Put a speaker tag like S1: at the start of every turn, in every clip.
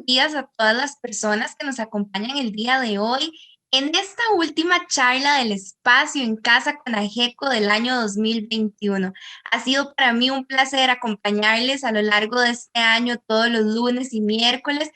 S1: días a todas las personas que nos acompañan el día de hoy en esta última charla del espacio en casa con Ajeco del año 2021. Ha sido para mí un placer acompañarles a lo largo de este año, todos los lunes y miércoles,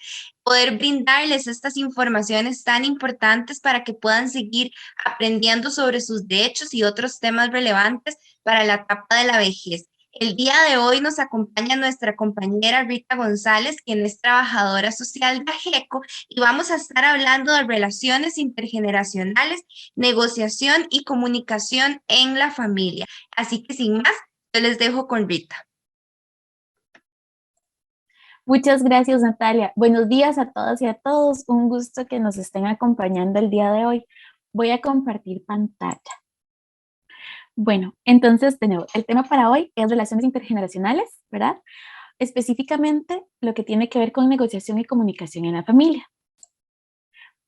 S1: poder brindarles estas informaciones tan importantes para que puedan seguir aprendiendo sobre sus derechos y otros temas relevantes para la etapa de la vejez. El día de hoy nos acompaña nuestra compañera Rita González, quien es trabajadora social de AGECO, y vamos a estar hablando de relaciones intergeneracionales, negociación y comunicación en la familia. Así que sin más, yo les dejo con Rita.
S2: Muchas gracias, Natalia. Buenos días a todas y a todos. Un gusto que nos estén acompañando el día de hoy. Voy a compartir pantalla. Bueno, entonces, de nuevo, el tema para hoy es relaciones intergeneracionales, ¿verdad? Específicamente lo que tiene que ver con negociación y comunicación en la familia.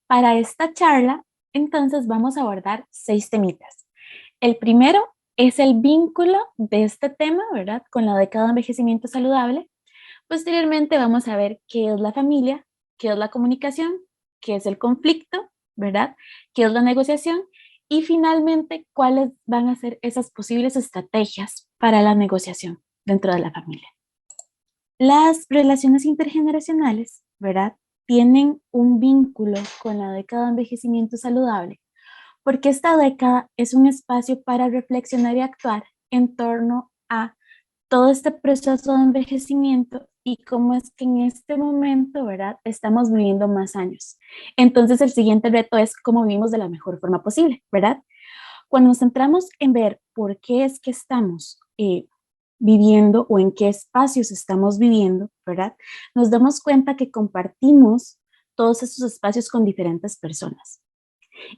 S2: Para esta charla, entonces, vamos a abordar 6 temitas. El primero es el vínculo de este tema, ¿verdad? Con la década de envejecimiento saludable. Posteriormente vamos a ver qué es la familia, qué es la comunicación, qué es el conflicto, ¿verdad? ¿Qué es la negociación? Y finalmente, cuáles van a ser esas posibles estrategias para la negociación dentro de la familia. Las relaciones intergeneracionales, ¿verdad? Tienen un vínculo con la década de envejecimiento saludable, porque esta década es un espacio para reflexionar y actuar en torno a todo este proceso de envejecimiento y cómo es que en este momento, ¿verdad? Estamos viviendo más años. Entonces el siguiente reto es cómo vivimos de la mejor forma posible, ¿verdad? Cuando nos centramos en ver por qué es que estamos viviendo o en qué espacios estamos viviendo, ¿verdad? Nos damos cuenta que compartimos todos esos espacios con diferentes personas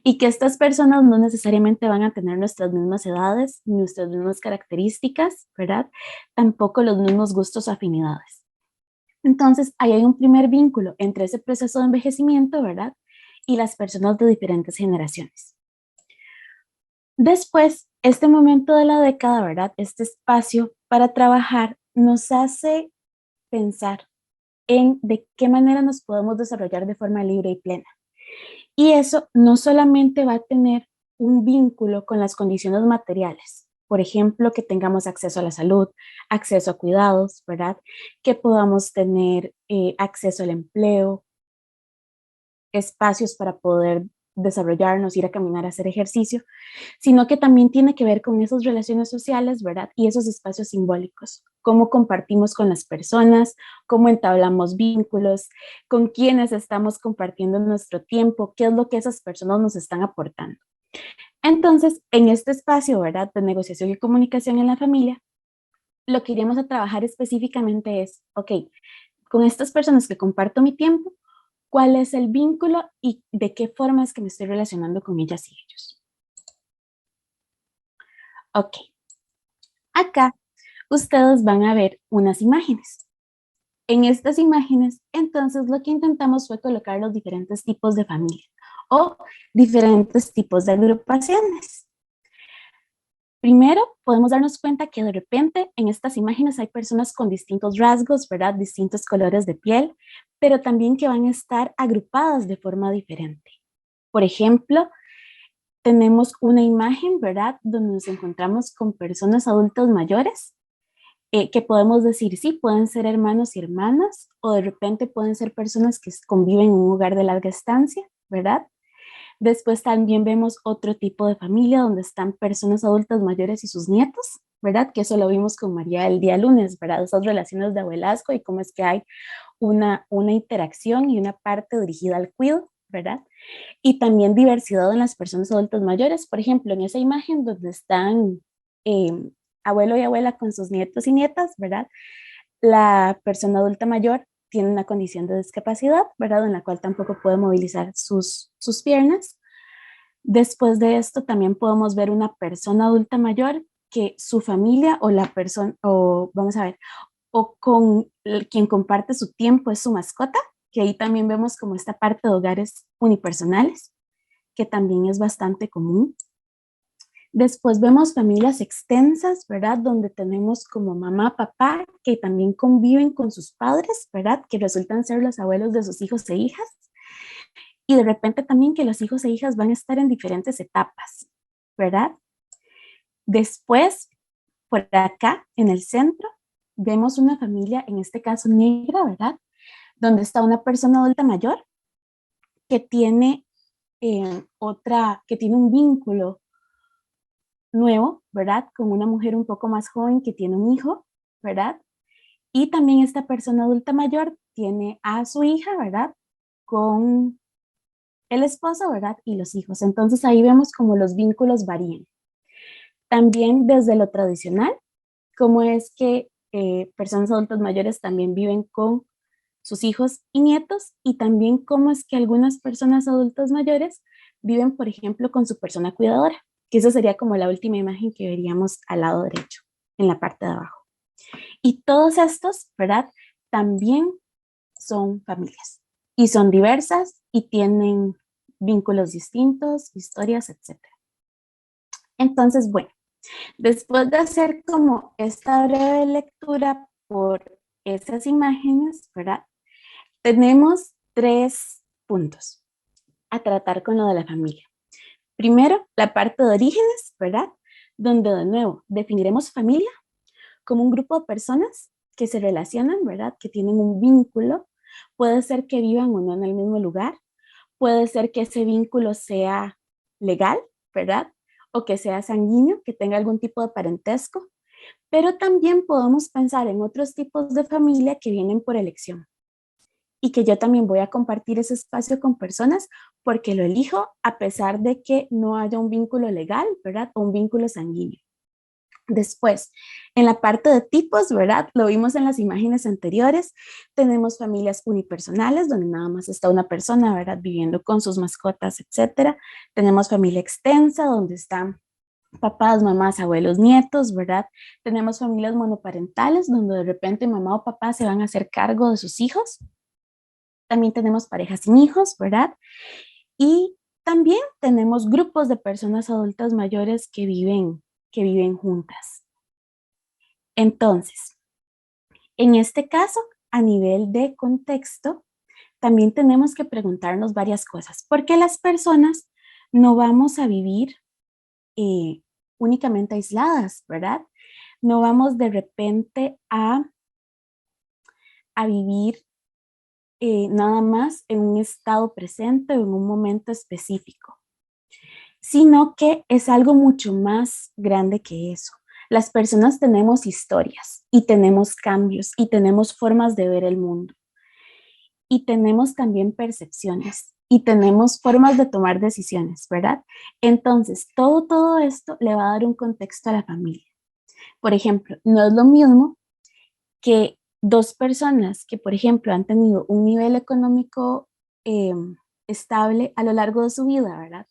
S2: y que estas personas no necesariamente van a tener nuestras mismas edades, nuestras mismas características, ¿verdad? Tampoco los mismos gustos o afinidades. Entonces, ahí hay un primer vínculo entre ese proceso de envejecimiento, ¿verdad? Y las personas de diferentes generaciones. Después, este momento de la década, ¿verdad? Este espacio para trabajar nos hace pensar en de qué manera nos podemos desarrollar de forma libre y plena. Y eso no solamente va a tener un vínculo con las condiciones materiales, por ejemplo, que tengamos acceso a la salud, acceso a cuidados, ¿verdad? Que podamos tener acceso al empleo, espacios para poder desarrollarnos, ir a caminar, hacer ejercicio, sino que también tiene que ver con esas relaciones sociales, ¿verdad? Y esos espacios simbólicos, cómo compartimos con las personas, cómo entablamos vínculos, con quiénes estamos compartiendo nuestro tiempo, qué es lo que esas personas nos están aportando. Entonces, en este espacio, ¿verdad? De negociación y comunicación en la familia, lo que iremos a trabajar específicamente es, ok, con estas personas que comparto mi tiempo, ¿cuál es el vínculo y de qué forma es que me estoy relacionando con ellas y ellos? Ok, acá ustedes van a ver unas imágenes. En estas imágenes, entonces, lo que intentamos fue colocar los diferentes tipos de familia o diferentes tipos de agrupaciones. Primero, podemos darnos cuenta que de repente en estas imágenes hay personas con distintos rasgos, ¿verdad? Distintos colores de piel, pero también que van a estar agrupadas de forma diferente. Por ejemplo, tenemos una imagen, ¿verdad? Donde nos encontramos con personas adultas mayores, que podemos decir, sí, pueden ser hermanos y hermanas, o de repente pueden ser personas que conviven en un hogar de larga estancia, ¿verdad? Después también vemos otro tipo de familia donde están personas adultas mayores y sus nietos, ¿verdad? Que eso lo vimos con María el día lunes, ¿verdad? Esas relaciones de abuelazgo y cómo es que hay una interacción y una parte dirigida al cuidado, ¿verdad? Y también diversidad en las personas adultas mayores. Por ejemplo, en esa imagen donde están eh, abuelo y abuela con sus nietos y nietas, ¿verdad? La persona adulta mayor tiene una condición de discapacidad, ¿verdad? En la cual tampoco puede movilizar sus piernas. Después de esto también podemos ver una persona adulta mayor que su familia o la persona, o vamos a ver, o con quien comparte su tiempo es su mascota, que ahí también vemos como esta parte de hogares unipersonales, que también es bastante común. Después vemos familias extensas, ¿verdad? Donde tenemos como mamá, papá, que también conviven con sus padres, ¿verdad? Que resultan ser los abuelos de sus hijos e hijas. Y de repente también que los hijos e hijas van a estar en diferentes etapas, ¿verdad? Después, por acá, en el centro, vemos una familia, en este caso negra, ¿verdad? Donde está una persona adulta mayor que tiene que tiene un vínculo nuevo, ¿verdad? Con una mujer un poco más joven que tiene un hijo, ¿verdad? Y también esta persona adulta mayor tiene a su hija, ¿verdad? Con el esposo, ¿verdad? Y los hijos. Entonces ahí vemos como los vínculos varían. También desde lo tradicional, cómo es que personas adultas mayores también viven con sus hijos y nietos, y también cómo es que algunas personas adultas mayores viven, por ejemplo, con su persona cuidadora, que esa sería como la última imagen que veríamos al lado derecho, en la parte de abajo. Y todos estos, ¿verdad? También son familias y son diversas y tienen vínculos distintos, historias, etcétera. Entonces, bueno, después de hacer como esta breve lectura por esas imágenes, ¿verdad? Tenemos 3 puntos a tratar con lo de la familia. Primero, la parte de orígenes, ¿verdad? Donde de nuevo definiremos familia como un grupo de personas que se relacionan, ¿verdad? Que tienen un vínculo. Puede ser que vivan o no en el mismo lugar. Puede ser que ese vínculo sea legal, ¿verdad? O que sea sanguíneo, que tenga algún tipo de parentesco. Pero también podemos pensar en otros tipos de familia que vienen por elección y que yo también voy a compartir ese espacio con personas porque lo elijo a pesar de que no haya un vínculo legal, ¿verdad? O un vínculo sanguíneo. Después, en la parte de tipos, ¿verdad? Lo vimos en las imágenes anteriores. Tenemos familias unipersonales, donde nada más está una persona, ¿verdad? Viviendo con sus mascotas, etcétera. Tenemos familia extensa, donde están papás, mamás, abuelos, nietos, ¿verdad? Tenemos familias monoparentales, donde de repente mamá o papá se van a hacer cargo de sus hijos. También tenemos parejas sin hijos, ¿verdad? Y también tenemos grupos de personas adultas mayores que viven juntas. Entonces, en este caso, a nivel de contexto, también tenemos que preguntarnos varias cosas. ¿Por qué las personas no vamos a vivir únicamente aisladas, verdad? No vamos de repente a vivir nada más en un estado presente o en un momento específico, sino que es algo mucho más grande que eso. Las personas tenemos historias y tenemos cambios y tenemos formas de ver el mundo y tenemos también percepciones y tenemos formas de tomar decisiones, ¿verdad? Entonces, todo esto le va a dar un contexto a la familia. Por ejemplo, no es lo mismo que 2 personas que, por ejemplo, han tenido un nivel económico estable a lo largo de su vida, ¿verdad?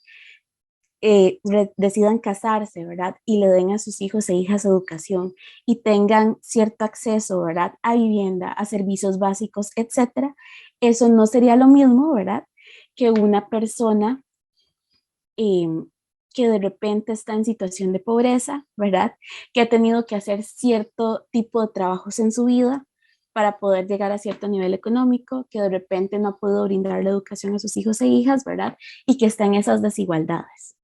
S2: Decidan casarse, ¿verdad? Y le den a sus hijos e hijas educación y tengan cierto acceso, ¿verdad? A vivienda, a servicios básicos, etcétera. Eso no sería lo mismo, ¿verdad? Que una persona eh, que de repente está en situación de pobreza, ¿verdad? Que ha tenido que hacer cierto tipo de trabajos en su vida para poder llegar a cierto nivel económico, que de repente no ha podido brindar la educación a sus hijos e hijas, ¿verdad? Y que está en esas desigualdades.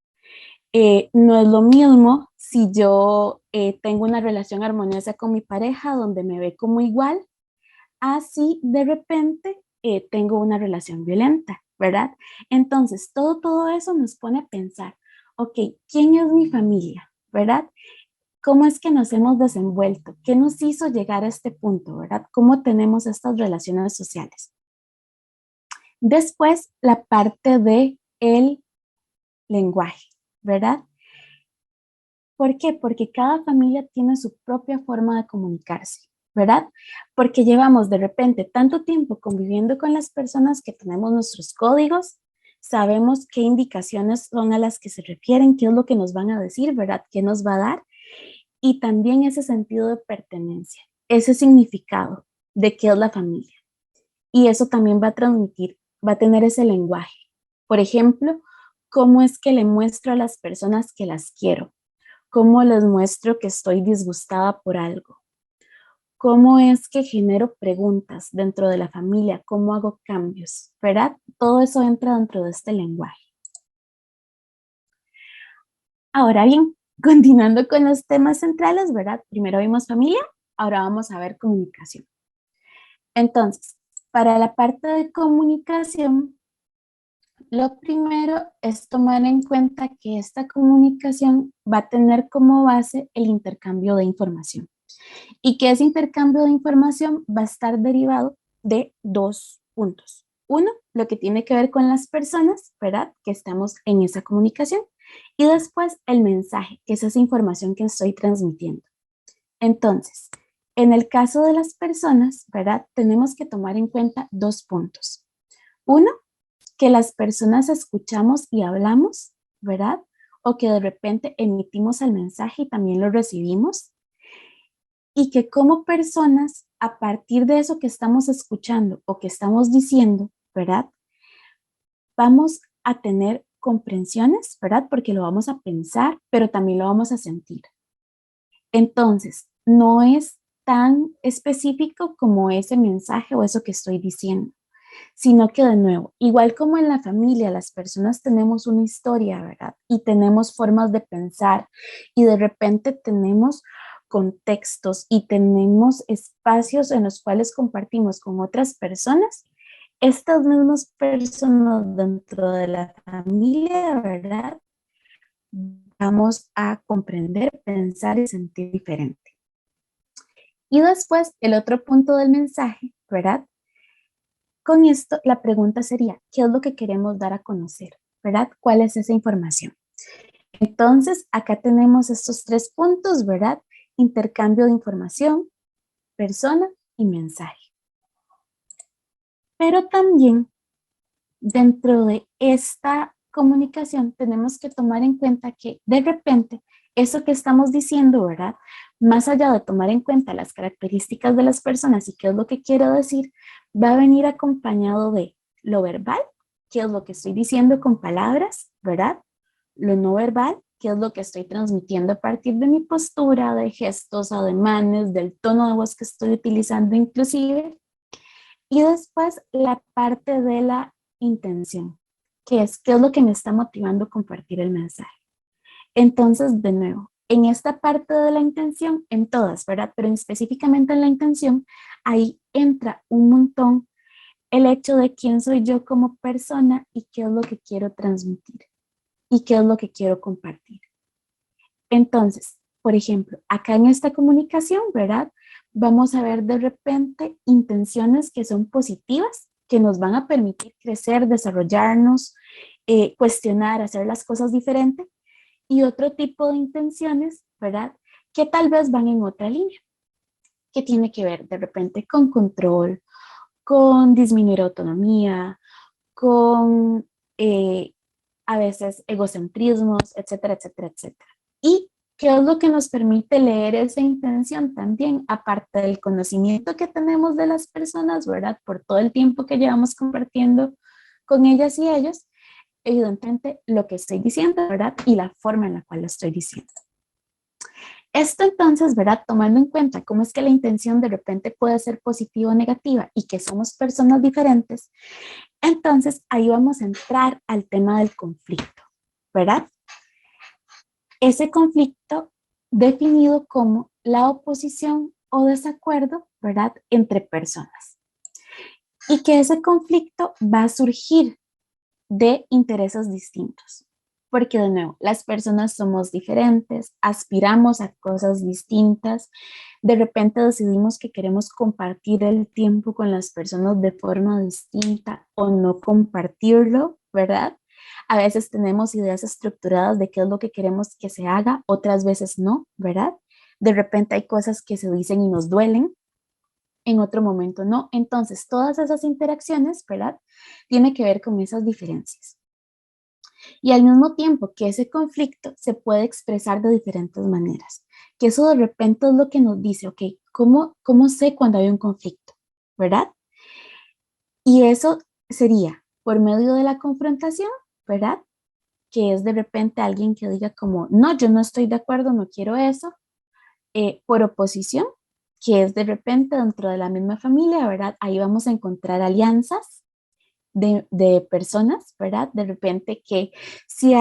S2: No es lo mismo si yo tengo una relación armoniosa con mi pareja donde me ve como igual, así de repente tengo una relación violenta, ¿verdad? Entonces, todo eso nos pone a pensar, ok, ¿quién es mi familia? ¿Verdad? ¿Cómo es que nos hemos desenvuelto? ¿Qué nos hizo llegar a este punto? ¿Verdad? ¿Cómo tenemos estas relaciones sociales? Después, la parte de el lenguaje, ¿verdad? ¿Por qué? Porque cada familia tiene su propia forma de comunicarse, ¿verdad? Porque llevamos de repente tanto tiempo conviviendo con las personas que tenemos nuestros códigos, sabemos qué indicaciones son a las que se refieren, qué es lo que nos van a decir, ¿verdad? ¿Qué nos va a dar? Y también ese sentido de pertenencia, ese significado de qué es la familia. Y eso también va a transmitir, va a tener ese lenguaje. Por ejemplo, ¿cómo es que le muestro a las personas que las quiero? ¿Cómo les muestro que estoy disgustada por algo? ¿Cómo es que genero preguntas dentro de la familia? ¿Cómo hago cambios? ¿Verdad? Todo eso entra dentro de este lenguaje. Ahora bien, continuando con los temas centrales, ¿verdad? Primero vimos familia, ahora vamos a ver comunicación. Entonces, para la parte de comunicación, lo primero es tomar en cuenta que esta comunicación va a tener como base el intercambio de información y que ese intercambio de información va a estar derivado de dos puntos. Uno, lo que tiene que ver con las personas, ¿verdad? Que estamos en esa comunicación. Y después el mensaje, que es esa información que estoy transmitiendo. Entonces, en el caso de las personas, ¿verdad? Tenemos que tomar en cuenta dos puntos. Uno, que las personas escuchamos y hablamos, ¿verdad? O que de repente emitimos el mensaje y también lo recibimos. Y que como personas, a partir de eso que estamos escuchando o que estamos diciendo, ¿verdad? Vamos a tener comprensiones, ¿verdad? Porque lo vamos a pensar, pero también lo vamos a sentir. Entonces, no es tan específico como ese mensaje o eso que estoy diciendo, sino que de nuevo, igual como en la familia, las personas tenemos una historia, ¿verdad? Y tenemos formas de pensar y de repente tenemos contextos y tenemos espacios en los cuales compartimos con otras personas. Estas mismas personas dentro de la familia, ¿verdad? Vamos a comprender, pensar y sentir diferente. Y después, el otro punto del mensaje, ¿verdad? Con esto, la pregunta sería, ¿qué es lo que queremos dar a conocer? ¿Verdad? ¿Cuál es esa información? Entonces, acá tenemos estos tres puntos, ¿verdad? Intercambio de información, persona y mensaje. Pero también dentro de esta comunicación tenemos que tomar en cuenta que de repente eso que estamos diciendo, ¿verdad? Más allá de tomar en cuenta las características de las personas y qué es lo que quiero decir, va a venir acompañado de lo verbal, qué es lo que estoy diciendo con palabras, ¿verdad? Lo no verbal, qué es lo que estoy transmitiendo a partir de mi postura, de gestos, ademanes, del tono de voz que estoy utilizando inclusive. Y después la parte de la intención, que es qué es lo que me está motivando a compartir el mensaje. Entonces, de nuevo, en esta parte de la intención, en todas, ¿verdad? Pero específicamente en la intención, ahí entra un montón el hecho de quién soy yo como persona y qué es lo que quiero transmitir y qué es lo que quiero compartir. Entonces, por ejemplo, acá en esta comunicación, ¿verdad? Vamos a ver de repente intenciones que son positivas, que nos van a permitir crecer, desarrollarnos, cuestionar, hacer las cosas diferentes, y otro tipo de intenciones, ¿verdad? Que tal vez van en otra línea, que tiene que ver de repente con control, con disminuir autonomía, con a veces egocentrismos, etcétera, etcétera, etcétera. ¿Y qué es lo que nos permite leer esa intención también? Aparte del conocimiento que tenemos de las personas, ¿verdad? Por todo el tiempo que llevamos compartiendo con ellas y ellos, evidentemente lo que estoy diciendo, ¿verdad? Y la forma en la cual lo estoy diciendo. Esto entonces, ¿verdad? Tomando en cuenta cómo es que la intención de repente puede ser positiva o negativa y que somos personas diferentes, entonces ahí vamos a entrar al tema del conflicto, ¿verdad? Ese conflicto definido como la oposición o desacuerdo, ¿verdad? Entre personas. Y que ese conflicto va a surgir de intereses distintos. Porque de nuevo, las personas somos diferentes, aspiramos a cosas distintas, de repente decidimos que queremos compartir el tiempo con las personas de forma distinta o no compartirlo, ¿verdad? A veces tenemos ideas estructuradas de qué es lo que queremos que se haga, otras veces no, ¿verdad? De repente hay cosas que se dicen y nos duelen, en otro momento no. Entonces, todas esas interacciones, ¿verdad? Tiene que ver con esas diferencias. Y al mismo tiempo que ese conflicto se puede expresar de diferentes maneras, que eso de repente es lo que nos dice, ok, ¿cómo sé cuando hay un conflicto? ¿Verdad? Y eso sería por medio de la confrontación, ¿verdad? que es de repente alguien que diga como, no, yo no estoy de acuerdo, no quiero eso, por oposición, que es de repente dentro de la misma familia, ¿verdad? Ahí vamos a encontrar alianzas de personas, ¿verdad? De repente que si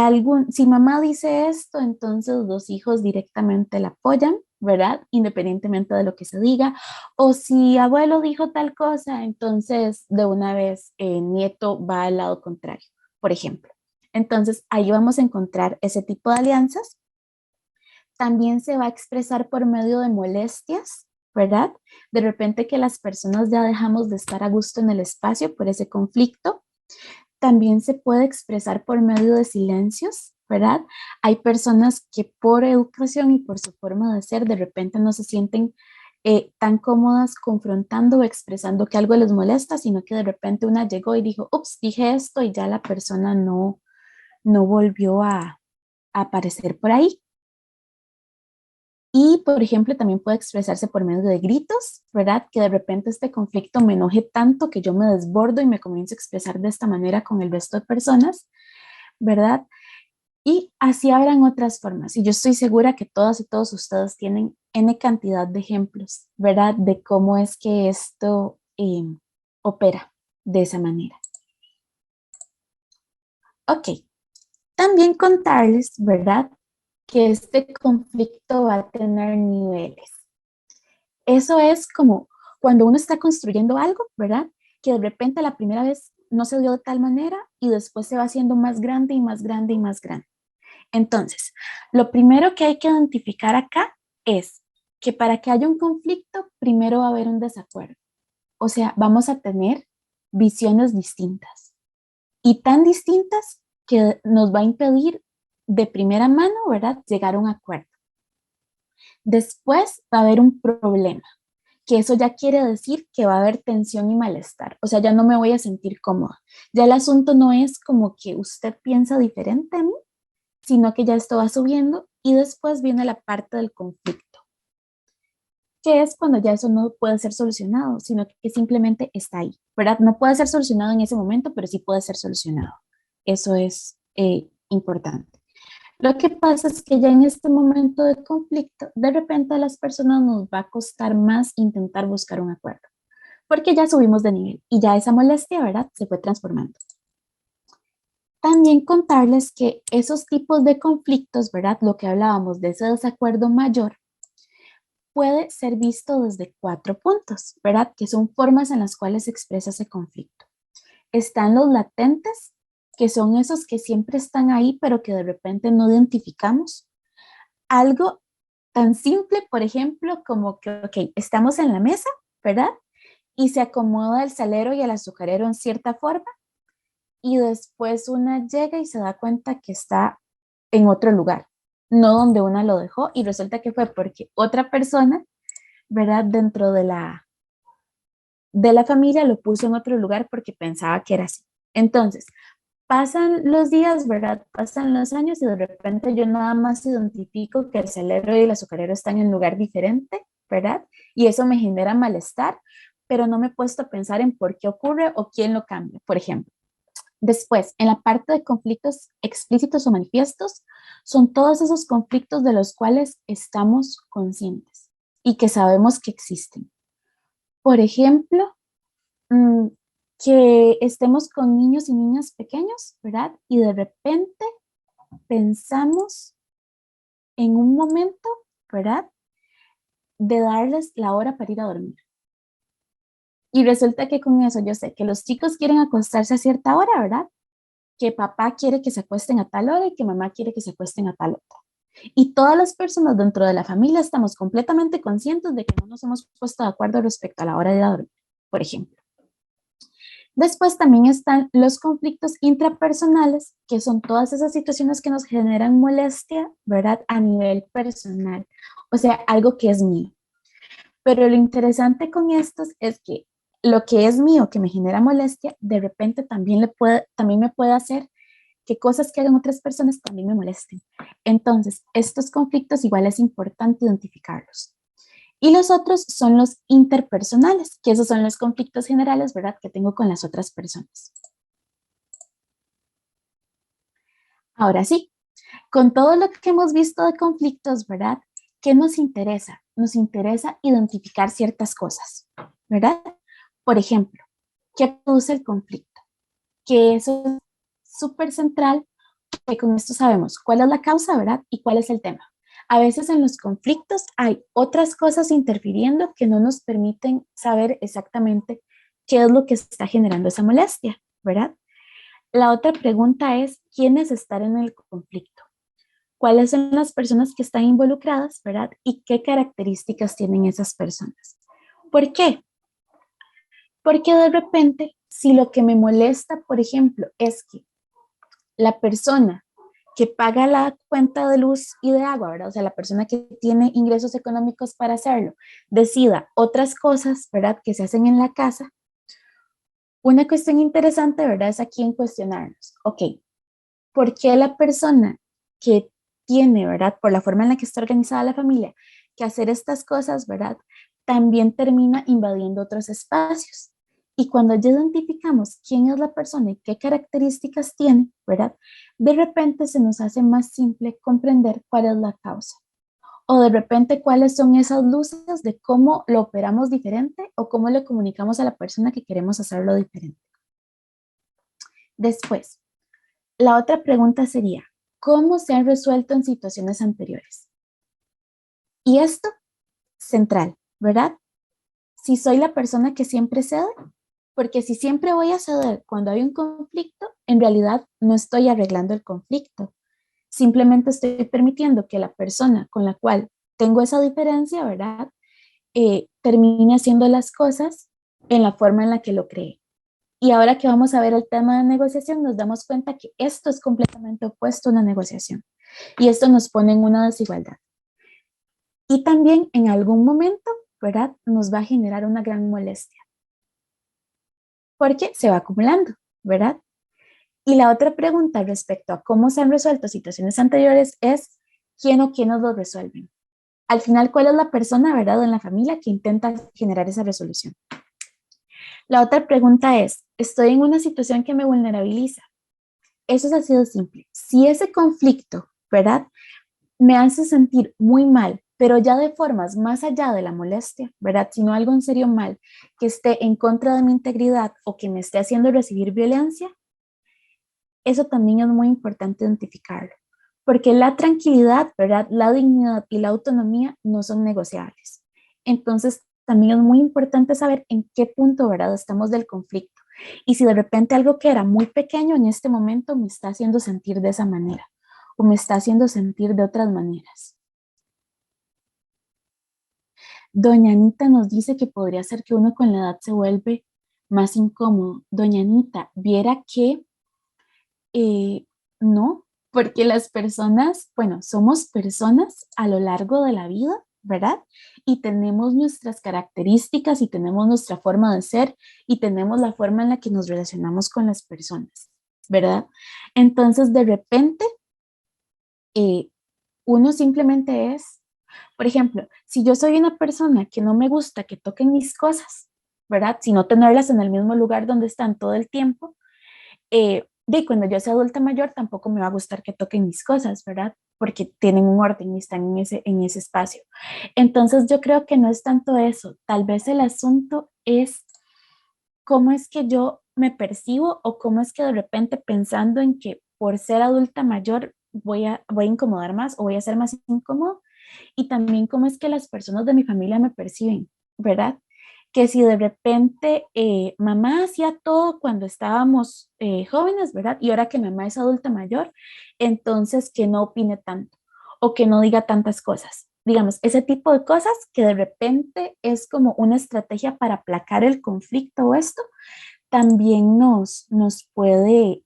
S2: mamá dice esto, entonces los hijos directamente la apoyan, ¿verdad? Independientemente de lo que se diga. O si abuelo dijo tal cosa, entonces de una vez nieto va al lado contrario, por ejemplo. Entonces ahí vamos a encontrar ese tipo de alianzas. También se va a expresar por medio de molestias, ¿verdad? De repente que las personas ya dejamos de estar a gusto en el espacio por ese conflicto. También se puede expresar por medio de silencios, ¿verdad? Hay personas que por educación y por su forma de ser de repente no se sienten tan cómodas confrontando o expresando que algo les molesta, sino que de repente una llegó y dijo, ups, dije esto y ya la persona no volvió a aparecer por ahí. Y, por ejemplo, también puede expresarse por medio de gritos, ¿verdad? Que de repente este conflicto me enoje tanto que yo me desbordo y me comienzo a expresar de esta manera con el resto de personas, ¿verdad? Y así habrán otras formas. Y yo estoy segura que todas y todos ustedes tienen N cantidad de ejemplos, ¿verdad? De cómo es que esto opera de esa manera. Ok, también contarles, ¿verdad? Que este conflicto va a tener niveles. Eso es como cuando uno está construyendo algo, ¿verdad? Que de repente la primera vez no se dio de tal manera y después se va haciendo más grande y más grande y más grande. Entonces, lo primero que hay que identificar acá es que para que haya un conflicto, primero va a haber un desacuerdo. O sea, vamos a tener visiones distintas y tan distintas que nos va a impedir de primera mano, ¿verdad?, llegar a un acuerdo. Después va a haber un problema, que eso ya quiere decir que va a haber tensión y malestar. O sea, ya no me voy a sentir cómoda. Ya el asunto no es como que usted piensa diferente a mí, sino que ya esto va subiendo y después viene la parte del conflicto, que es cuando ya eso no puede ser solucionado, sino que simplemente está ahí, ¿verdad? No puede ser solucionado en ese momento, pero sí puede ser solucionado. Eso es importante. Lo que pasa es que ya en este momento de conflicto, de repente a las personas nos va a costar más intentar buscar un acuerdo, porque ya subimos de nivel y ya esa molestia, ¿verdad?, se fue transformando. También contarles que esos tipos de conflictos, ¿verdad?, lo que hablábamos de ese desacuerdo mayor, puede ser visto desde 4 puntos, ¿verdad?, que son formas en las cuales se expresa ese conflicto. Están los latentes, que son esos que siempre están ahí, pero que de repente no identificamos. Algo tan simple, por ejemplo, como que, ok, estamos en la mesa, ¿verdad? Y se acomoda el salero y el azucarero en cierta forma, y después una llega y se da cuenta que está en otro lugar, no donde una lo dejó, y resulta que fue porque otra persona, ¿verdad? Dentro de la familia lo puso en otro lugar porque pensaba que era así. Entonces, pasan los días, ¿verdad? Pasan los años y de repente yo nada más identifico que el salero y el azucarero están en un lugar diferente, ¿verdad? Y eso me genera malestar, pero no me he puesto a pensar en por qué ocurre o quién lo cambia, por ejemplo. Después, en la parte de conflictos explícitos o manifiestos, son todos esos conflictos de los cuales estamos conscientes y que sabemos que existen. Por ejemplo, mm, que estemos con niños y niñas pequeños, ¿verdad? Y de repente pensamos en un momento, ¿verdad? De darles la hora para ir a dormir. Y resulta que con eso yo sé que los chicos quieren acostarse a cierta hora, ¿verdad? Que papá quiere que se acuesten a tal hora y que mamá quiere que se acuesten a tal otra. Y todas las personas dentro de la familia estamos completamente conscientes de que no nos hemos puesto de acuerdo respecto a la hora de ir a dormir, por ejemplo. Después también están los conflictos intrapersonales, que son todas esas situaciones que nos generan molestia, ¿verdad? A nivel personal, o sea, algo que es mío. Pero lo interesante con estos es que lo que es mío, que me genera molestia, de repente también me puede hacer que cosas que hagan otras personas también me molesten. Entonces, estos conflictos igual es importante identificarlos. Y los otros son los interpersonales, que esos son los conflictos generales, ¿verdad?, que tengo con las otras personas. Ahora sí, con todo lo que hemos visto de conflictos, ¿verdad? ¿Qué nos interesa? Nos interesa identificar ciertas cosas, ¿verdad? Por ejemplo, ¿qué produce el conflicto? Que eso es súper central, que con esto sabemos cuál es la causa, ¿verdad? Y cuál es el tema. A veces en los conflictos hay otras cosas interfiriendo que no nos permiten saber exactamente qué es lo que está generando esa molestia, ¿verdad? La otra pregunta es, ¿quiénes están en el conflicto? ¿Cuáles son las personas que están involucradas, verdad? ¿Y qué características tienen esas personas? ¿Por qué? Porque de repente, si lo que me molesta, por ejemplo, es que la persona que paga la cuenta de luz y de agua, ¿verdad? O sea, la persona que tiene ingresos económicos para hacerlo, decida otras cosas, ¿verdad? Que se hacen en la casa. Una cuestión interesante, ¿verdad? Es aquí en cuestionarnos, ok, ¿por qué la persona que tiene, ¿verdad? Por la forma en la que está organizada la familia, que hacer estas cosas, ¿verdad? También termina invadiendo otros espacios. Y cuando ya identificamos quién es la persona y qué características tiene, ¿verdad? De repente se nos hace más simple comprender cuál es la causa. O de repente cuáles son esas luces de cómo lo operamos diferente o cómo le comunicamos a la persona que queremos hacerlo diferente. Después, la otra pregunta sería, ¿cómo se han resuelto en situaciones anteriores? Y esto, central, ¿verdad? Si soy la persona que siempre cede, porque si siempre voy a ceder cuando hay un conflicto, en realidad no estoy arreglando el conflicto. Simplemente estoy permitiendo que la persona con la cual tengo esa diferencia, ¿verdad? Termine haciendo las cosas en la forma en la que lo cree. Y ahora que vamos a ver el tema de negociación, nos damos cuenta que esto es completamente opuesto a una negociación. Y esto nos pone en una desigualdad. Y también en algún momento, ¿verdad? Nos va a generar una gran molestia. Porque se va acumulando, ¿verdad? Y la otra pregunta respecto a cómo se han resuelto situaciones anteriores es, ¿quién o quiénes lo resuelven? Al final, ¿cuál es la persona, verdad, en la familia que intenta generar esa resolución? La otra pregunta es, ¿estoy en una situación que me vulnerabiliza? Eso es así de simple. Si ese conflicto, ¿verdad? Me hace sentir muy mal, pero ya de formas más allá de la molestia, ¿verdad? Sino algo en serio mal, que esté en contra de mi integridad o que me esté haciendo recibir violencia, eso también es muy importante identificarlo, porque la tranquilidad, ¿verdad? La dignidad y la autonomía no son negociables. Entonces, también es muy importante saber en qué punto, ¿verdad? Estamos del conflicto. Y si de repente algo que era muy pequeño en este momento me está haciendo sentir de esa manera o me está haciendo sentir de otras maneras. Doña Anita nos dice que podría ser que uno con la edad se vuelve más incómodo. Doña Anita, viera que eh, no, porque las personas, bueno, somos personas a lo largo de la vida, ¿verdad? Y tenemos nuestras características y tenemos nuestra forma de ser y tenemos la forma en la que nos relacionamos con las personas, ¿verdad? Entonces, de repente, eh, uno simplemente es, por ejemplo, si yo soy una persona que no me gusta que toquen mis cosas, ¿verdad? Si no tenerlas en el mismo lugar donde están todo el tiempo, de cuando yo sea adulta mayor tampoco me va a gustar que toquen mis cosas, ¿verdad? Porque tienen un orden y están en ese espacio. Entonces yo creo que no es tanto eso, tal vez el asunto es cómo es que yo me percibo o cómo es que de repente pensando en que por ser adulta mayor voy a incomodar más o voy a ser más incómodo y también cómo es que las personas de mi familia me perciben, ¿verdad? Que si de repente mamá hacía todo cuando estábamos jóvenes, ¿verdad? Y ahora que mamá es adulta mayor, entonces que no opine tanto o que no diga tantas cosas. Digamos, ese tipo de cosas que de repente es como una estrategia para aplacar el conflicto o esto, también nos puede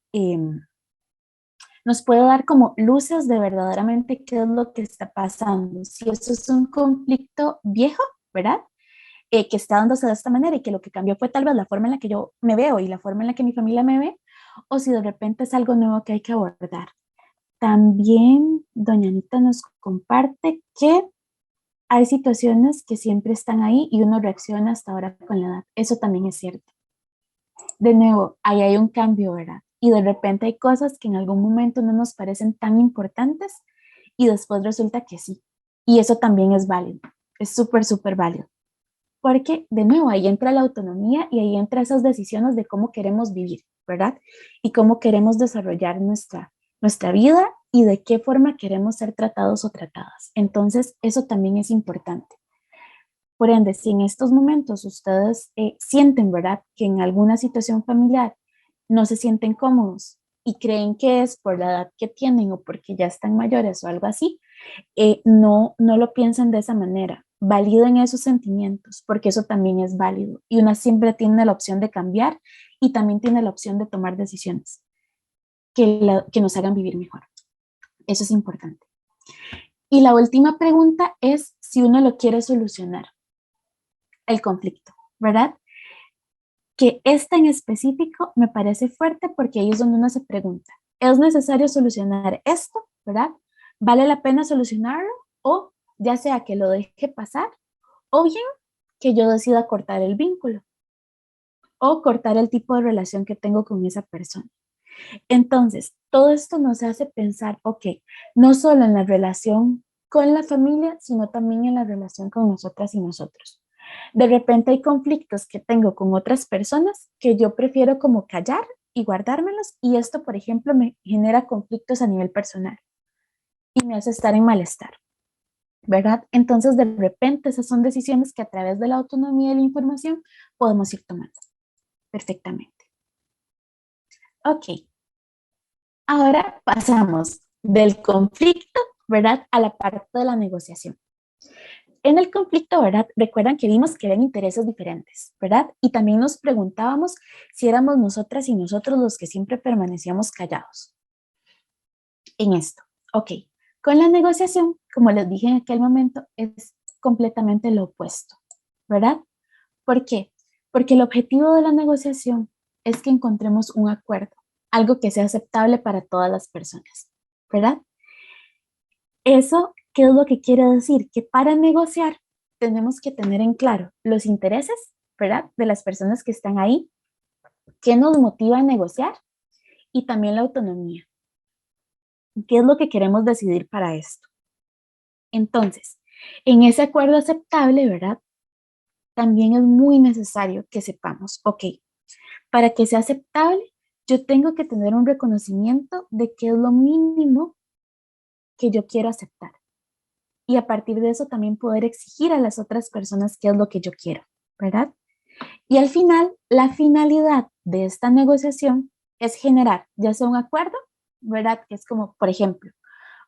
S2: dar como luces de verdaderamente qué es lo que está pasando. Si eso es un conflicto viejo, ¿verdad? Que está dándose de esta manera y que lo que cambió fue tal vez la forma en la que yo me veo y la forma en la que mi familia me ve, o si de repente es algo nuevo que hay que abordar. También doña Anita nos comparte que hay situaciones que siempre están ahí y uno reacciona hasta ahora con la edad. Eso también es cierto. De nuevo, ahí hay un cambio, ¿verdad? Y de repente hay cosas que en algún momento no nos parecen tan importantes y después resulta que sí. Y eso también es válido, es súper, súper válido. Porque, de nuevo, ahí entra la autonomía y ahí entra esas decisiones de cómo queremos vivir, ¿verdad? Y cómo queremos desarrollar nuestra vida y de qué forma queremos ser tratados o tratadas. Entonces, eso también es importante. Por ende, si en estos momentos ustedes sienten, ¿verdad?, que en alguna situación familiar no se sienten cómodos y creen que es por la edad que tienen o porque ya están mayores o algo así, no lo piensen de esa manera. Validen esos sentimientos, porque eso también es válido. Y una siempre tiene la opción de cambiar y también tiene la opción de tomar decisiones que nos hagan vivir mejor. Eso es importante. Y la última pregunta es si uno lo quiere solucionar, el conflicto, ¿verdad? Que esta en específico me parece fuerte porque ahí es donde uno se pregunta, ¿es necesario solucionar esto, ¿verdad? ¿Vale la pena solucionarlo? O ya sea que lo deje pasar o bien que yo decida cortar el vínculo o cortar el tipo de relación que tengo con esa persona. Entonces, todo esto nos hace pensar, ok, no solo en la relación con la familia, sino también en la relación con nosotras y nosotros. De repente hay conflictos que tengo con otras personas que yo prefiero como callar y guardármelos y esto, por ejemplo, me genera conflictos a nivel personal y me hace estar en malestar, ¿verdad? Entonces, de repente, esas son decisiones que a través de la autonomía de la información podemos ir tomando perfectamente. Ok, ahora pasamos del conflicto, ¿verdad?, a la parte de la negociación. En el conflicto, ¿verdad? Recuerdan que vimos que eran intereses diferentes, ¿verdad? Y también nos preguntábamos si éramos nosotras y nosotros los que siempre permanecíamos callados en esto. Ok, con la negociación, como les dije en aquel momento, es completamente lo opuesto, ¿verdad? ¿Por qué? Porque el objetivo de la negociación es que encontremos un acuerdo, algo que sea aceptable para todas las personas, ¿verdad? Eso, ¿qué es lo que quiere decir? Que para negociar tenemos que tener en claro los intereses, ¿verdad? De las personas que están ahí, qué nos motiva a negociar y también la autonomía. ¿Qué es lo que queremos decidir para esto? Entonces, en ese acuerdo aceptable, ¿verdad? También es muy necesario que sepamos, ok, para que sea aceptable, yo tengo que tener un reconocimiento de qué es lo mínimo que yo quiero aceptar. Y a partir de eso también poder exigir a las otras personas qué es lo que yo quiero, ¿verdad? Y al final, la finalidad de esta negociación es generar ya sea un acuerdo, ¿verdad? Que es como, por ejemplo,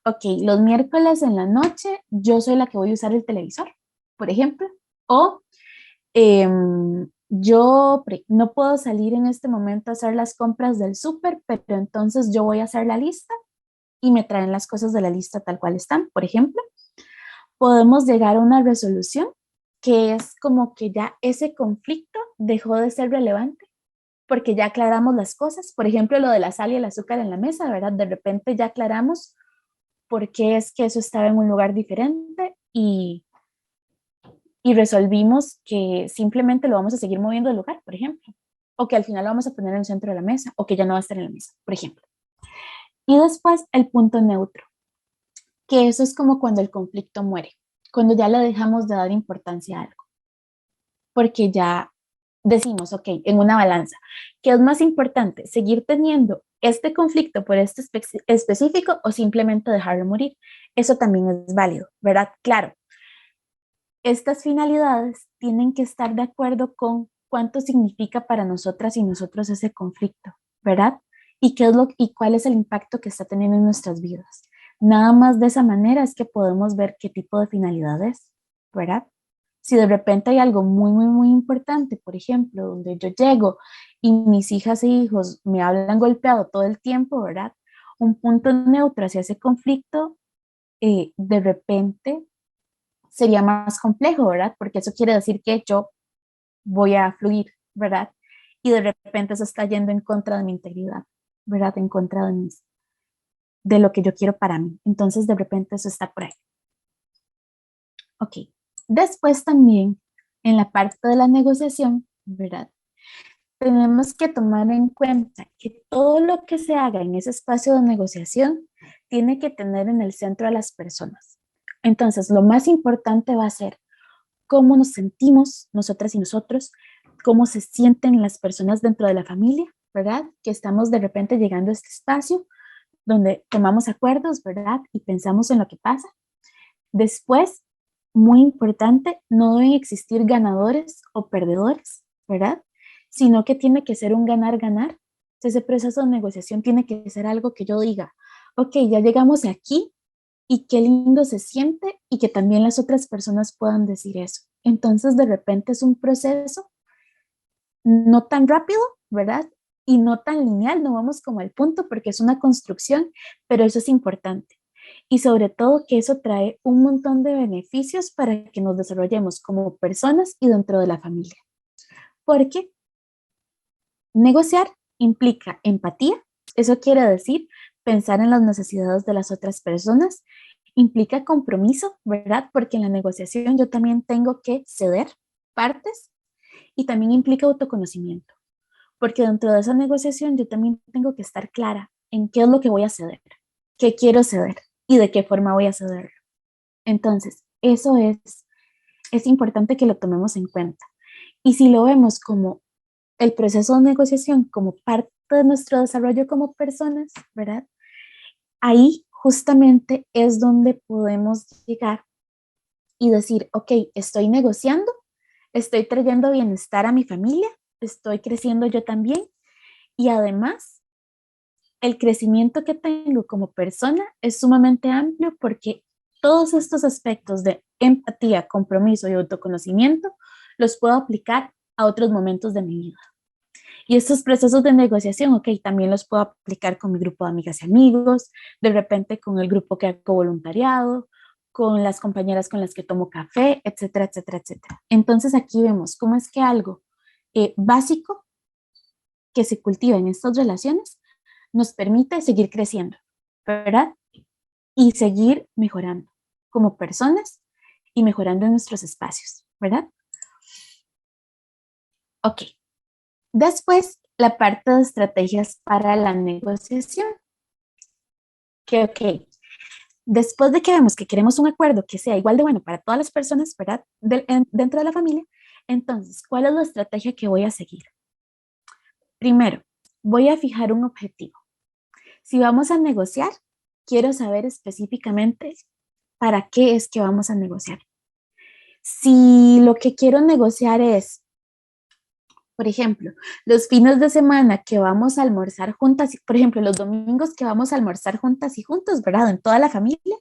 S2: ok, los miércoles en la noche yo soy la que voy a usar el televisor, por ejemplo, o no puedo salir en este momento a hacer las compras del súper, pero entonces yo voy a hacer la lista y me traen las cosas de la lista tal cual están, por ejemplo. Podemos llegar a una resolución que es como que ya ese conflicto dejó de ser relevante porque ya aclaramos las cosas. Por ejemplo, lo de la sal y el azúcar en la mesa, ¿verdad? De repente ya aclaramos por qué es que eso estaba en un lugar diferente y resolvimos que simplemente lo vamos a seguir moviendo de lugar, por ejemplo. O que al final lo vamos a poner en el centro de la mesa o que ya no va a estar en la mesa, por ejemplo. Y después el punto neutro, que eso es como cuando el conflicto muere, cuando ya le dejamos de dar importancia a algo, porque ya decimos, ok, en una balanza, ¿qué es más importante? ¿Seguir teniendo este conflicto por este específico o simplemente dejarlo morir? Eso también es válido, ¿verdad? Claro, estas finalidades tienen que estar de acuerdo con cuánto significa para nosotras y nosotros ese conflicto, ¿verdad? Y qué es y cuál es el impacto que está teniendo en nuestras vidas. Nada más de esa manera es que podemos ver qué tipo de finalidad es, ¿verdad? Si de repente hay algo muy, muy, muy importante, por ejemplo, donde yo llego y mis hijas e hijos me hablan golpeado todo el tiempo, ¿verdad? Un punto neutro hacia ese conflicto, de repente sería más complejo, ¿verdad? Porque eso quiere decir que yo voy a fluir, ¿verdad? Y de repente eso está yendo en contra de mi integridad, ¿verdad? En contra de lo que yo quiero para mí. Entonces, de repente eso está por ahí. Ok. Después también, en la parte de la negociación, ¿verdad? tenemos que tomar en cuenta que todo lo que se haga en ese espacio de negociación tiene que tener en el centro a las personas. Entonces, lo más importante va a ser cómo nos sentimos nosotras y nosotros, cómo se sienten las personas dentro de la familia, ¿verdad? Que estamos de repente llegando a este espacio donde tomamos acuerdos, ¿verdad? Y pensamos en lo que pasa. Después, muy importante, no deben existir ganadores o perdedores, ¿verdad? Sino que tiene que ser un ganar-ganar. Ese proceso de negociación tiene que ser algo que yo diga, ok, ya llegamos aquí y qué lindo se siente y que también las otras personas puedan decir eso. Entonces, de repente es un proceso no tan rápido, ¿verdad? Y no tan lineal, no vamos como al punto porque es una construcción, pero eso es importante. Y sobre todo que eso trae un montón de beneficios para que nos desarrollemos como personas y dentro de la familia. Porque negociar implica empatía, eso quiere decir pensar en las necesidades de las otras personas, implica compromiso, ¿verdad? Porque en la negociación yo también tengo que ceder partes y también implica autoconocimiento, porque dentro de esa negociación yo también tengo que estar clara en qué es lo que voy a ceder, qué quiero ceder y de qué forma voy a cederlo. Entonces, eso es importante que lo tomemos en cuenta. Y si lo vemos como el proceso de negociación como parte de nuestro desarrollo como personas, ¿verdad? Ahí justamente es donde podemos llegar y decir, ok, estoy negociando, estoy trayendo bienestar a mi familia, estoy creciendo yo también y además el crecimiento que tengo como persona es sumamente amplio porque todos estos aspectos de empatía, compromiso y autoconocimiento los puedo aplicar a otros momentos de mi vida. Y estos procesos de negociación, ok, también los puedo aplicar con mi grupo de amigas y amigos, de repente con el grupo que hago voluntariado, con las compañeras con las que tomo café, etcétera, etcétera, etcétera. Entonces aquí vemos cómo es que algo básico que se cultiva en estas relaciones nos permite seguir creciendo, ¿verdad? Y seguir mejorando como personas y mejorando en nuestros espacios, ¿verdad? Ok. Después, la parte de estrategias para la negociación. Que, ok, después de que vemos que queremos un acuerdo que sea igual de bueno para todas las personas, ¿verdad? Dentro de la familia, entonces, ¿cuál es la estrategia que voy a seguir? Primero, voy a fijar un objetivo. Si vamos a negociar, quiero saber específicamente para qué es que vamos a negociar. Si lo que quiero negociar es, por ejemplo, los fines de semana que vamos a almorzar juntas, por ejemplo, los domingos que vamos a almorzar juntas y juntos, ¿verdad? En toda la familia,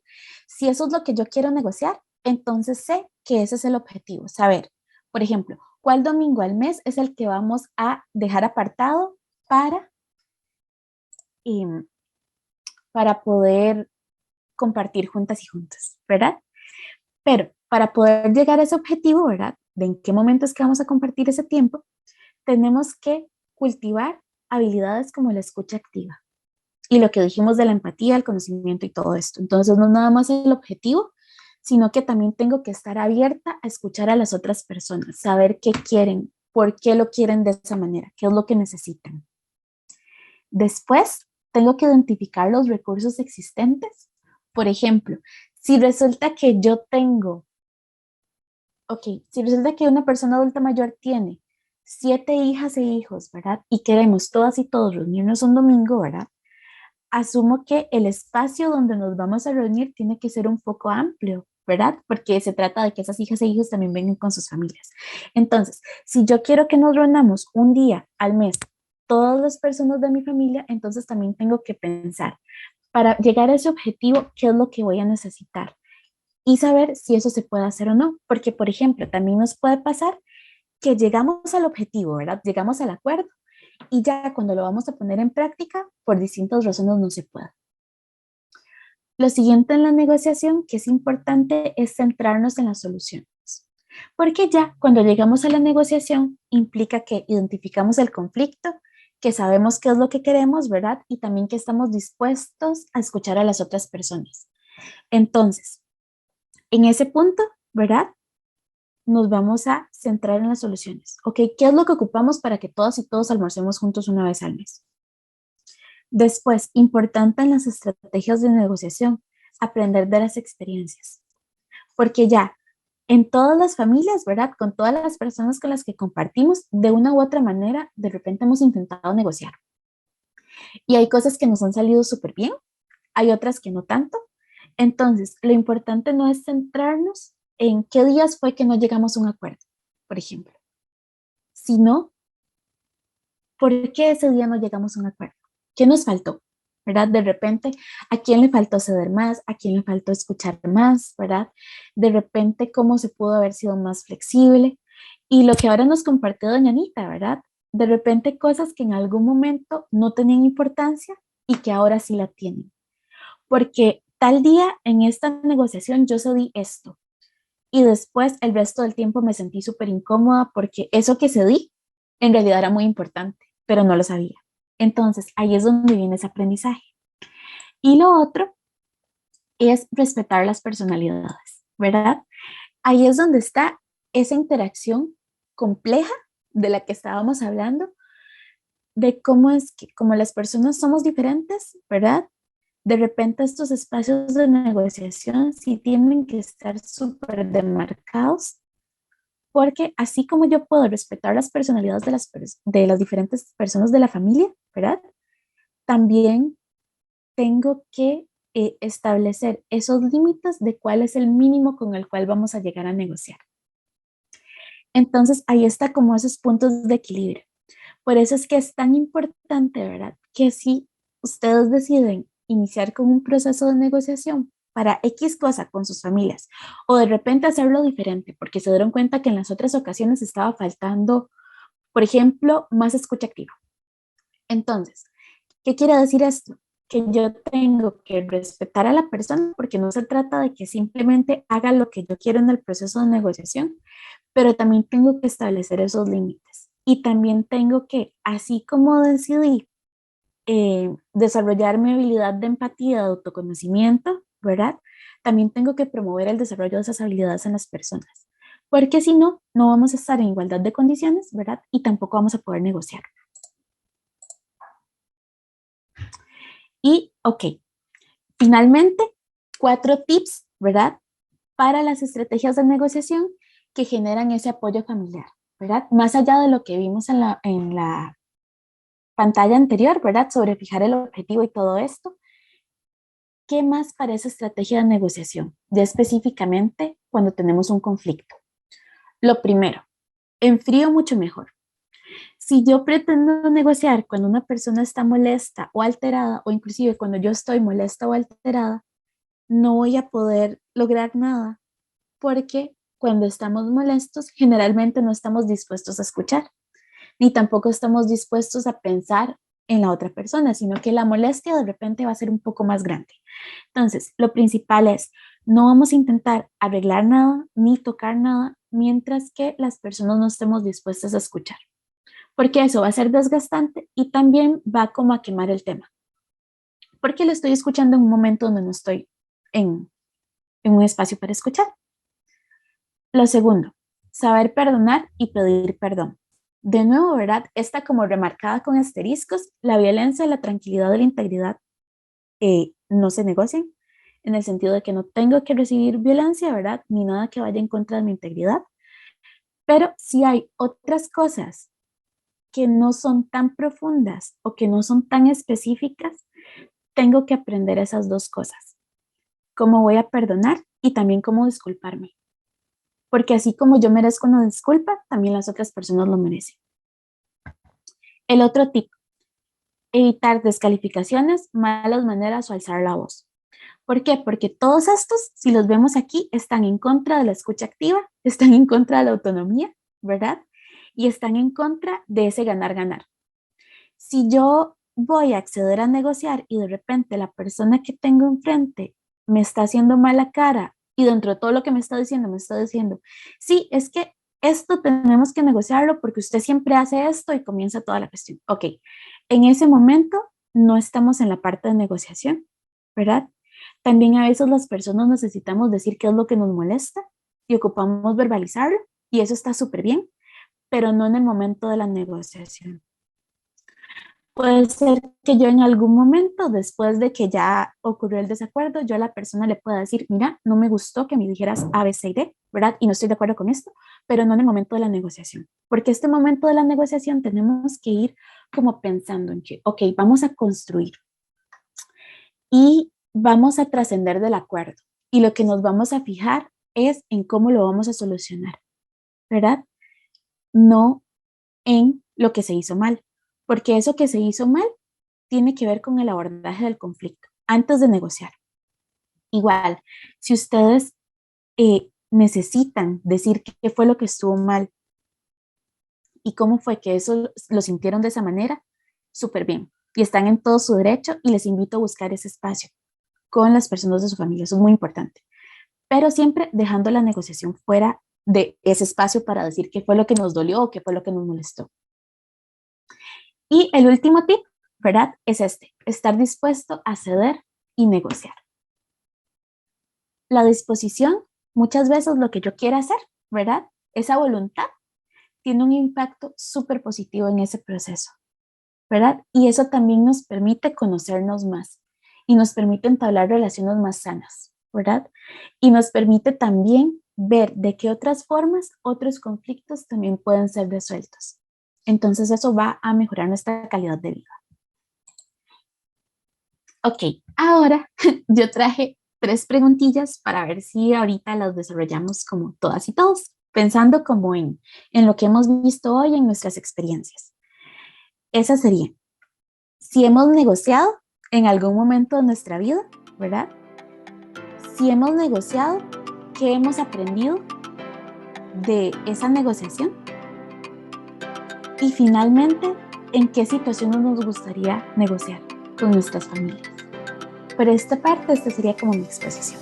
S2: si eso es lo que yo quiero negociar, entonces sé que ese es el objetivo, saber, por ejemplo, cuál domingo al mes es el que vamos a dejar apartado para, em, para poder compartir juntas y juntos, ¿verdad? Pero para poder llegar a ese objetivo, ¿verdad? De en qué momento es que vamos a compartir ese tiempo, tenemos que cultivar habilidades como la escucha activa y lo que dijimos de la empatía, el conocimiento y todo esto. Entonces no es nada más el objetivo, sino que también tengo que estar abierta a escuchar a las otras personas, saber qué quieren, por qué lo quieren de esa manera, qué es lo que necesitan. Después, tengo que identificar los recursos existentes. Por ejemplo, si resulta que yo tengo, ok, si resulta que una persona adulta mayor tiene 7 hijas e hijos, ¿verdad? Y queremos todas y todos reunirnos un domingo, ¿verdad? Asumo que el espacio donde nos vamos a reunir tiene que ser un poco amplio, ¿verdad? Porque se trata de que esas hijas e hijos también vengan con sus familias. Entonces, si yo quiero que nos reunamos un día al mes, todas las personas de mi familia, entonces también tengo que pensar, para llegar a ese objetivo, ¿qué es lo que voy a necesitar? Y saber si eso se puede hacer o no, porque, por ejemplo, también nos puede pasar que llegamos al objetivo, ¿verdad? Llegamos al acuerdo y ya cuando lo vamos a poner en práctica, por distintas razones no se puede. Lo siguiente en la negociación que es importante es centrarnos en las soluciones, porque ya cuando llegamos a la negociación implica que identificamos el conflicto, que sabemos qué es lo que queremos, ¿verdad? Y también que estamos dispuestos a escuchar a las otras personas. Entonces, en ese punto, ¿verdad? nos vamos a centrar en las soluciones. ¿Ok? ¿Qué es lo que ocupamos para que todas y todos almorcemos juntos una vez al mes? Después, importante en las estrategias de negociación, aprender de las experiencias. Porque ya en todas las familias, ¿verdad? Con todas las personas con las que compartimos, de una u otra manera, de repente hemos intentado negociar. Y hay cosas que nos han salido súper bien, hay otras que no tanto. Entonces, lo importante no es centrarnos en qué días fue que no llegamos a un acuerdo, por ejemplo, sino por qué ese día no llegamos a un acuerdo. ¿Qué nos faltó? ¿Verdad? De repente, ¿a quién le faltó ceder más? ¿A quién le faltó escuchar más? ¿Verdad? De repente, ¿cómo se pudo haber sido más flexible? Y lo que ahora nos compartió doña Anita, ¿verdad? De repente cosas que en algún momento no tenían importancia y que ahora sí la tienen. Porque tal día en esta negociación yo cedí esto y después el resto del tiempo me sentí súper incómoda porque eso que cedí en realidad era muy importante, pero no lo sabía. Entonces ahí es donde viene ese aprendizaje. Y lo otro es respetar las personalidades, ¿verdad? Ahí es donde está esa interacción compleja de la que estábamos hablando, de cómo es que como las personas somos diferentes, ¿verdad? De repente estos espacios de negociación sí tienen que estar súper demarcados, porque así como yo puedo respetar las personalidades de las diferentes personas de la familia, ¿verdad? También tengo que establecer esos límites de cuál es el mínimo con el cual vamos a llegar a negociar. Entonces, ahí está como esos puntos de equilibrio. Por eso es que es tan importante, ¿verdad? Que si ustedes deciden iniciar con un proceso de negociación para X cosa con sus familias o de repente hacerlo diferente porque se dieron cuenta que en las otras ocasiones estaba faltando, por ejemplo, más escucha activa. Entonces, ¿qué quiere decir esto? Que yo tengo que respetar a la persona porque no se trata de que simplemente haga lo que yo quiero en el proceso de negociación, pero también tengo que establecer esos límites. Y también tengo que, así como decidí desarrollar mi habilidad de empatía, de autoconocimiento, ¿verdad? También tengo que promover el desarrollo de esas habilidades en las personas, porque si no, no vamos a estar en igualdad de condiciones, ¿verdad? Y tampoco vamos a poder negociar. Y, ok, finalmente, 4 tips, ¿verdad? Para las estrategias de negociación que generan ese apoyo familiar, ¿verdad? Más allá de lo que vimos en la pantalla anterior, ¿verdad? Sobre fijar el objetivo y todo esto. ¿Qué más para esa estrategia de negociación? Ya específicamente cuando tenemos un conflicto. Lo primero, enfrío mucho mejor. Si yo pretendo negociar cuando una persona está molesta o alterada, o inclusive cuando yo estoy molesta o alterada, no voy a poder lograr nada porque cuando estamos molestos generalmente no estamos dispuestos a escuchar, ni tampoco estamos dispuestos a pensar en la otra persona, sino que la molestia de repente va a ser un poco más grande. Entonces, lo principal es, no vamos a intentar arreglar nada ni tocar nada mientras que las personas no estemos dispuestas a escuchar, porque eso va a ser desgastante y también va como a quemar el tema, porque lo estoy escuchando en un momento donde no estoy en un espacio para escuchar. Lo segundo, saber perdonar y pedir perdón. De nuevo, ¿verdad? Está como remarcada con asteriscos, la violencia, la tranquilidad y la integridad no se negocian, en el sentido de que no tengo que recibir violencia, ¿verdad? Ni nada que vaya en contra de mi integridad. Pero si hay otras cosas que no son tan profundas o que no son tan específicas, tengo que aprender esas dos cosas. Cómo voy a perdonar y también cómo disculparme. Porque así como yo merezco una disculpa, también las otras personas lo merecen. El otro tip, evitar descalificaciones, malas maneras o alzar la voz. ¿Por qué? Porque todos estos, si los vemos aquí, están en contra de la escucha activa, están en contra de la autonomía, ¿verdad? Y están en contra de ese ganar-ganar. Si yo voy a acceder a negociar y de repente la persona que tengo enfrente me está haciendo mala cara y dentro de todo lo que me está diciendo, sí, es que esto tenemos que negociarlo porque usted siempre hace esto y comienza toda la cuestión. Ok, en ese momento no estamos en la parte de negociación, ¿verdad? También a veces las personas necesitamos decir qué es lo que nos molesta y ocupamos verbalizarlo y eso está súper bien, pero no en el momento de la negociación. Puede ser que yo en algún momento, después de que ya ocurrió el desacuerdo, yo a la persona le pueda decir, mira, no me gustó que me dijeras A, B, C y D, ¿verdad? Y no estoy de acuerdo con esto, pero no en el momento de la negociación. Porque este momento de la negociación tenemos que ir como pensando en que, ok, vamos a construir y vamos a trascender del acuerdo. Y lo que nos vamos a fijar es en cómo lo vamos a solucionar, ¿verdad? No en lo que se hizo mal, porque eso que se hizo mal tiene que ver con el abordaje del conflicto antes de negociar. Igual, si ustedes necesitan decir qué fue lo que estuvo mal y cómo fue que eso lo sintieron de esa manera, súper bien. Y están en todo su derecho y les invito a buscar ese espacio con las personas de su familia. Eso es muy importante. Pero siempre dejando la negociación fuera de ese espacio para decir qué fue lo que nos dolió o qué fue lo que nos molestó. Y el último tip, ¿verdad? Es estar dispuesto a ceder y negociar. La disposición, muchas veces lo que yo quiera hacer, ¿verdad? Esa voluntad tiene un impacto súper positivo en ese proceso, ¿verdad? Y eso también nos permite conocernos más y nos permite entablar relaciones más sanas, ¿verdad? Y nos permite también ver de qué otras formas otros conflictos también pueden ser resueltos. Entonces eso va a mejorar nuestra calidad de vida. Ok, ahora yo traje 3 preguntillas para ver si ahorita las desarrollamos como todas y todos, pensando como en lo que hemos visto hoy en nuestras experiencias. Esa sería, si hemos negociado en algún momento de nuestra vida, ¿verdad? Si hemos negociado, ¿qué hemos aprendido de esa negociación? Y finalmente, ¿en qué situaciones nos gustaría negociar con nuestras familias? Por esta parte, esta sería como mi exposición.